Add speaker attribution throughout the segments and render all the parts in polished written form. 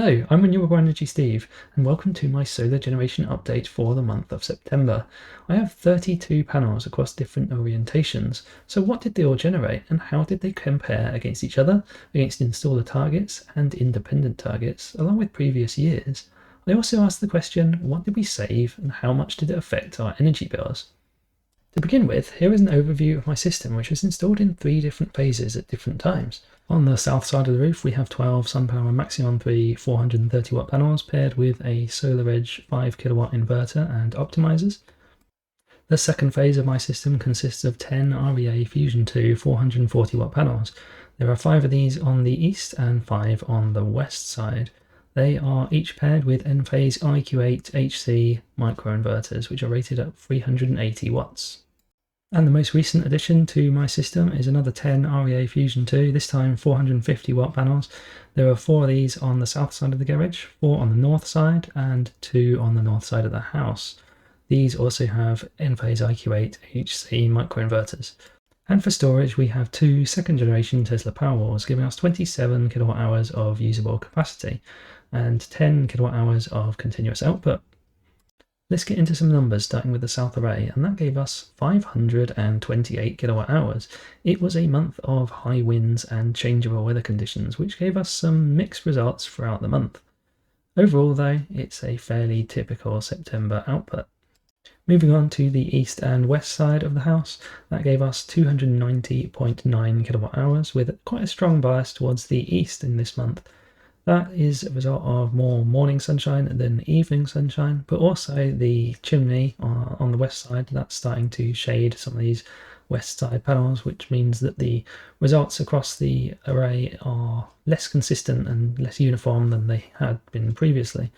Speaker 1: Hello, I'm Renewable Energy Steve, and welcome to my solar generation update for the month of September. I have 32 panels across different orientations, so what did they all generate and how did they compare against each other, against installer targets and independent targets, along with previous years? I also asked the question, what did we save and how much did it affect our energy bills? To begin with, here is an overview of my system, which was installed in 3 different phases at different times. On the south side of the roof, we have 12 SunPower Maximum 3 430 watt panels paired with a SolarEdge 5 kilowatt inverter and optimizers. The second phase of my system consists of 10 REA Fusion 2 440 watt panels. There are 5 of these on the east and 5 on the west side. They are each paired with Enphase IQ8 HC microinverters, which are rated at 380 watts. And the most recent addition to my system is another 10 REA Fusion 2, this time 450 watt panels. There are 4 of these on the south side of the garage, 4 on the north side, and 2 on the north side of the house. These also have Enphase IQ8 HC microinverters. And for storage, we have 2 second generation Tesla Powerwalls, giving us 27 kilowatt hours of usable capacity and 10 kilowatt hours of continuous output. Let's get into some numbers, starting with the south array, and that gave us 528 kilowatt hours. It was a month of high winds and changeable weather conditions, which gave us some mixed results throughout the month. Overall, though, it's a fairly typical September output. Moving on to the east and west side of the house, that gave us 290.9 kilowatt hours, with quite a strong bias towards the east in this month. That is a result of more morning sunshine than evening sunshine, but also the chimney on the west side, that's starting to shade some of these west side panels, which means that the results across the array are less consistent and less uniform than they had been previously.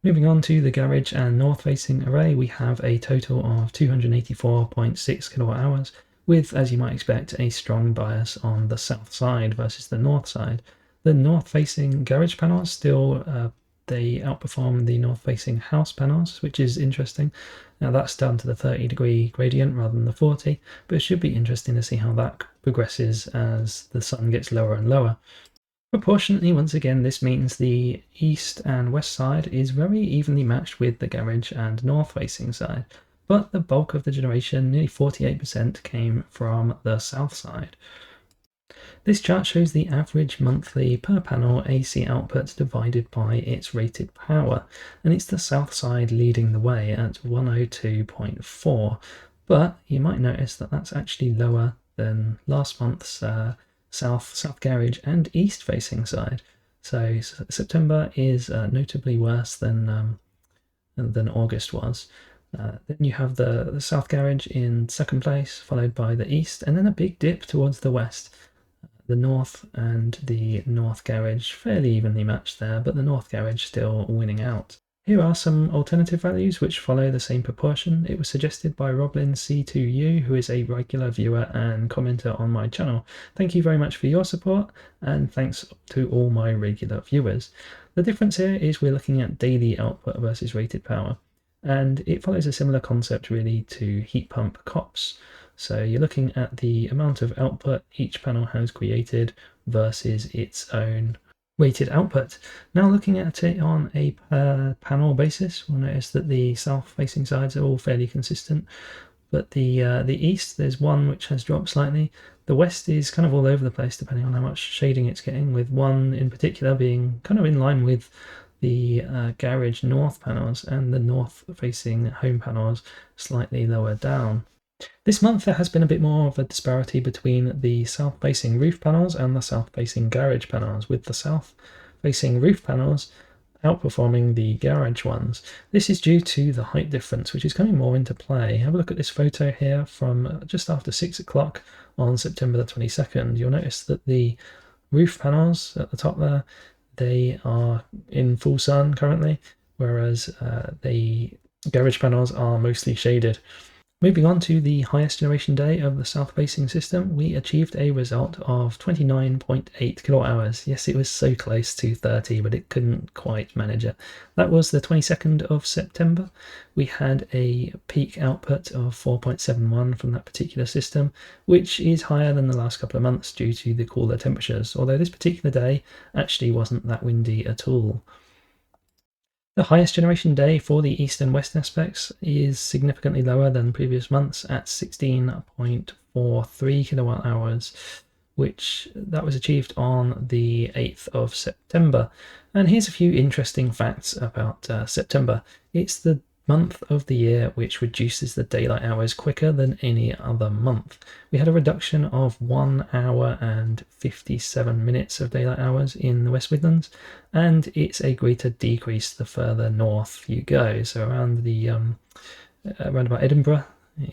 Speaker 1: Moving on to the garage and north-facing array, we have a total of 284.6 kilowatt hours, with, as you might expect, a strong bias on the south side versus the north side. The north-facing garage panels still, they outperform the north-facing house panels, which is interesting. Now that's down to the 30-degree gradient rather than the 40, but it should be interesting to see how that progresses as the sun gets lower and lower. Proportionately, once again, this means the east and west side is very evenly matched with the garage and north-facing side, but the bulk of the generation, nearly 48%, came from the south side. This chart shows the average monthly per panel AC output divided by its rated power, and it's the south side leading the way at 102.4, but you might notice that that's actually lower than last month's south garage and east facing side. So September is notably worse than August was. Then you have the south garage in second place, followed by the east, and then a big dip towards the west. The north and the north garage fairly evenly matched there, but the north garage still winning out. Here are some alternative values which follow the same proportion. It was suggested by Roblin C2U, who is a regular viewer and commenter on my channel. Thank you very much for your support, and thanks to all my regular viewers. The difference here is we're looking at daily output versus rated power, and it follows a similar concept really to heat pump COPS. So you're looking at the amount of output each panel has created versus its own rated output. Now looking at it on a per panel basis, we'll notice that the south-facing sides are all fairly consistent, but the east, there's one which has dropped slightly. The west is kind of all over the place depending on how much shading it's getting, with one in particular being kind of in line with the garage north panels and the north-facing home panels slightly lower down. This month there has been a bit more of a disparity between the south-facing roof panels and the south-facing garage panels, with the south-facing roof panels outperforming the garage ones. This is due to the height difference, which is coming more into play. Have a look at this photo here from just after 6 o'clock on September the 22nd. You'll notice that the roof panels at the top there, they are in full sun currently, whereas the garage panels are mostly shaded. Moving on to the highest generation day of the south-facing system, we achieved a result of 29.8 kilowatt hours. Yes, it was so close to 30, but it couldn't quite manage it. That was the 22nd of September. We had a peak output of 4.71 from that particular system, which is higher than the last couple of months due to the cooler temperatures, although this particular day actually wasn't that windy at all. The highest generation day for the east and west aspects is significantly lower than previous months at 16.43 kilowatt hours, which that was achieved on the 8th of September. And here's a few interesting facts about September. It's the month of the year which reduces the daylight hours quicker than any other month. We had a reduction of 1 hour and 57 minutes of daylight hours in the West Midlands, and it's a greater decrease the further north you go. So around the around about Edinburgh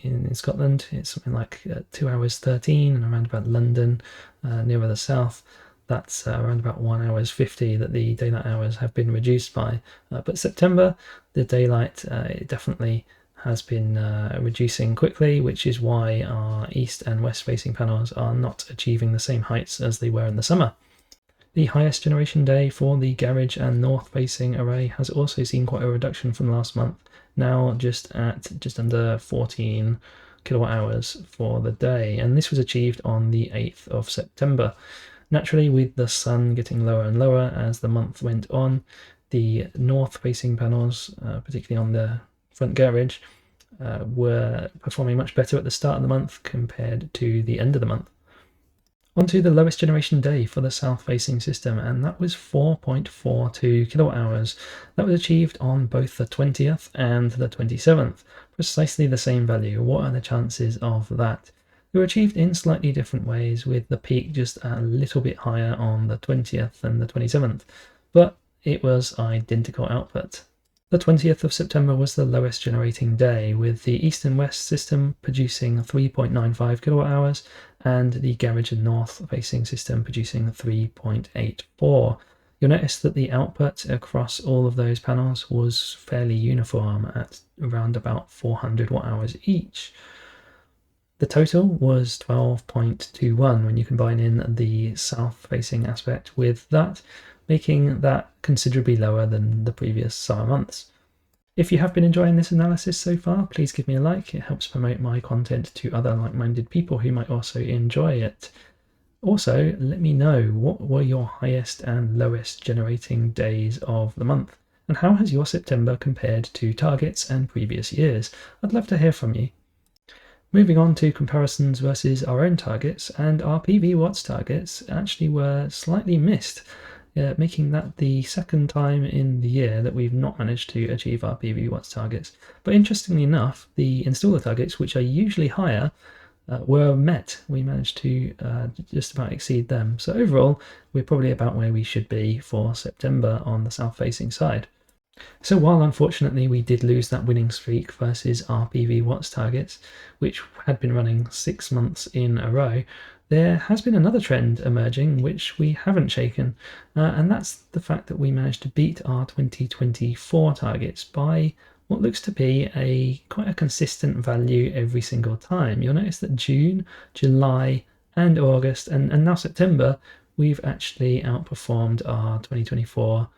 Speaker 1: in Scotland, it's something like 2 hours 13, and around about London, nearer the south, that's around about 1 hours 50 that the daylight hours have been reduced by. But September, the daylight it definitely has been reducing quickly, which is why our east and west facing panels are not achieving the same heights as they were in the summer. The highest generation day for the garage and north facing array has also seen quite a reduction from last month, now just under 14 kilowatt hours for the day, and this was achieved on the 8th of September. Naturally, with the sun getting lower and lower as the month went on, the north facing panels, particularly on the front garage, were performing much better at the start of the month compared to the end of the month. Onto the lowest generation day for the south facing system, and that was 4.42 kilowatt hours. That was achieved on both the 20th and the 27th, precisely the same value. What are the chances of that? They were achieved in slightly different ways, with the peak just a little bit higher on the 20th than the 27th, but it was identical output. The 20th of September was the lowest generating day, with the east and west system producing 3.95 kilowatt hours and the garage and north facing system producing 3.84. You'll notice that the output across all of those panels was fairly uniform at around about 400 watt hours each. The total was 12.21 when you combine in the south-facing aspect with that, making that considerably lower than the previous summer months. If you have been enjoying this analysis so far, please give me a like. It helps promote my content to other like-minded people who might also enjoy it. Also, let me know what were your highest and lowest generating days of the month, and how has your September compared to targets and previous years? I'd love to hear from you. Moving on to comparisons versus our own targets, and our PV watts targets actually were slightly missed, making that the second time in the year that we've not managed to achieve our PV watts targets. But interestingly enough, the installer targets, which are usually higher, were met. We managed to just about exceed them. So overall, we're probably about where we should be for September on the south-facing side. So while unfortunately we did lose that winning streak versus our PV watts targets, which had been running 6 months in a row, there has been another trend emerging which we haven't shaken, and that's the fact that we managed to beat our 2024 targets by what looks to be quite a consistent value every single time. You'll notice that June, July, and August, and now September, we've actually outperformed our 2024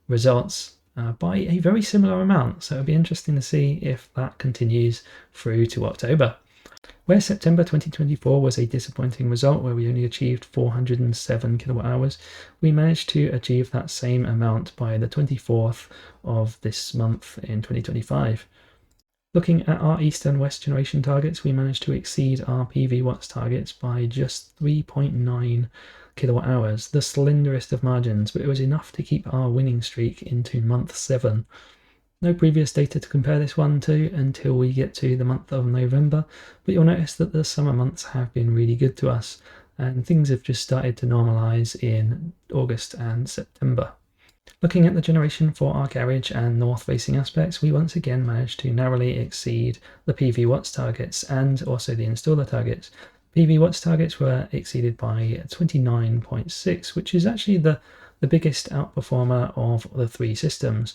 Speaker 1: results by a very similar amount. So it'll be interesting to see if that continues through to October. Where September 2024 was a disappointing result, where we only achieved 407 kilowatt hours, we managed to achieve that same amount by the 24th of this month in 2025. Looking at our east and west generation targets, we managed to exceed our PV watts targets by just 3.9 kilowatt hours, the slenderest of margins, but it was enough to keep our winning streak into month 7. No previous data to compare this one to until we get to the month of November, but you'll notice that the summer months have been really good to us, and things have just started to normalise in August and September. Looking at the generation for our garage and north-facing aspects, we once again managed to narrowly exceed the PV watts targets and also the installer targets. PV watts targets were exceeded by 29.6, which is actually the biggest outperformer of the 3 systems.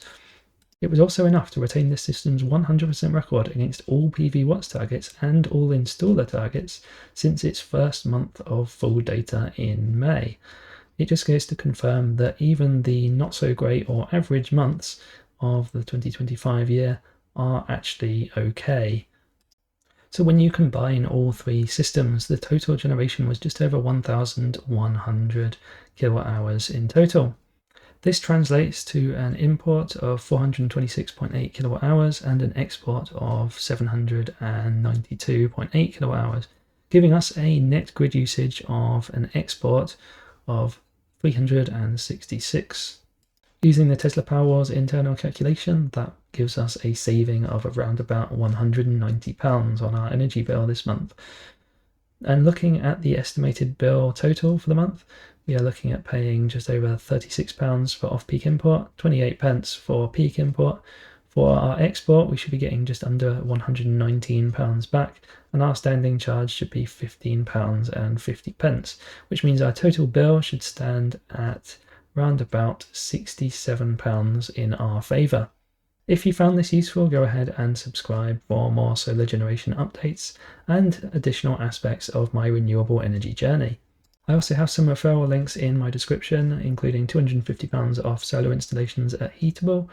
Speaker 1: It was also enough to retain the system's 100% record against all PV watts targets and all installer targets since its first month of full data in May. It just goes to confirm that even the not so great or average months of the 2025 year are actually okay. So when you combine all 3 systems, the total generation was just over 1,100 kilowatt hours in total. This translates to an import of 426.8 kilowatt hours and an export of 792.8 kilowatt hours, giving us a net grid usage of an export of 366. Using the Tesla Powerwall's internal calculation, that gives us a saving of around about £190 on our energy bill this month. And looking at the estimated bill total for the month, we are looking at paying just over £36 for off-peak import, 28 pence for peak import. For our export, we should be getting just under £119 back, and our standing charge should be £15.50, which means our total bill should stand at round about £67 in our favour. If you found this useful, go ahead and subscribe for more solar generation updates and additional aspects of my renewable energy journey. I also have some referral links in my description, including £250 off solar installations at Heatable,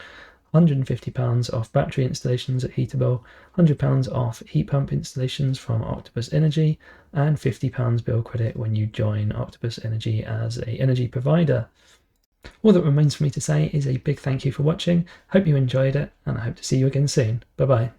Speaker 1: £150 off battery installations at Heatable, £100 off heat pump installations from Octopus Energy, and £50 bill credit when you join Octopus Energy as an energy provider. All that remains for me to say is a big thank you for watching. Hope you enjoyed it, and I hope to see you again soon. Bye bye.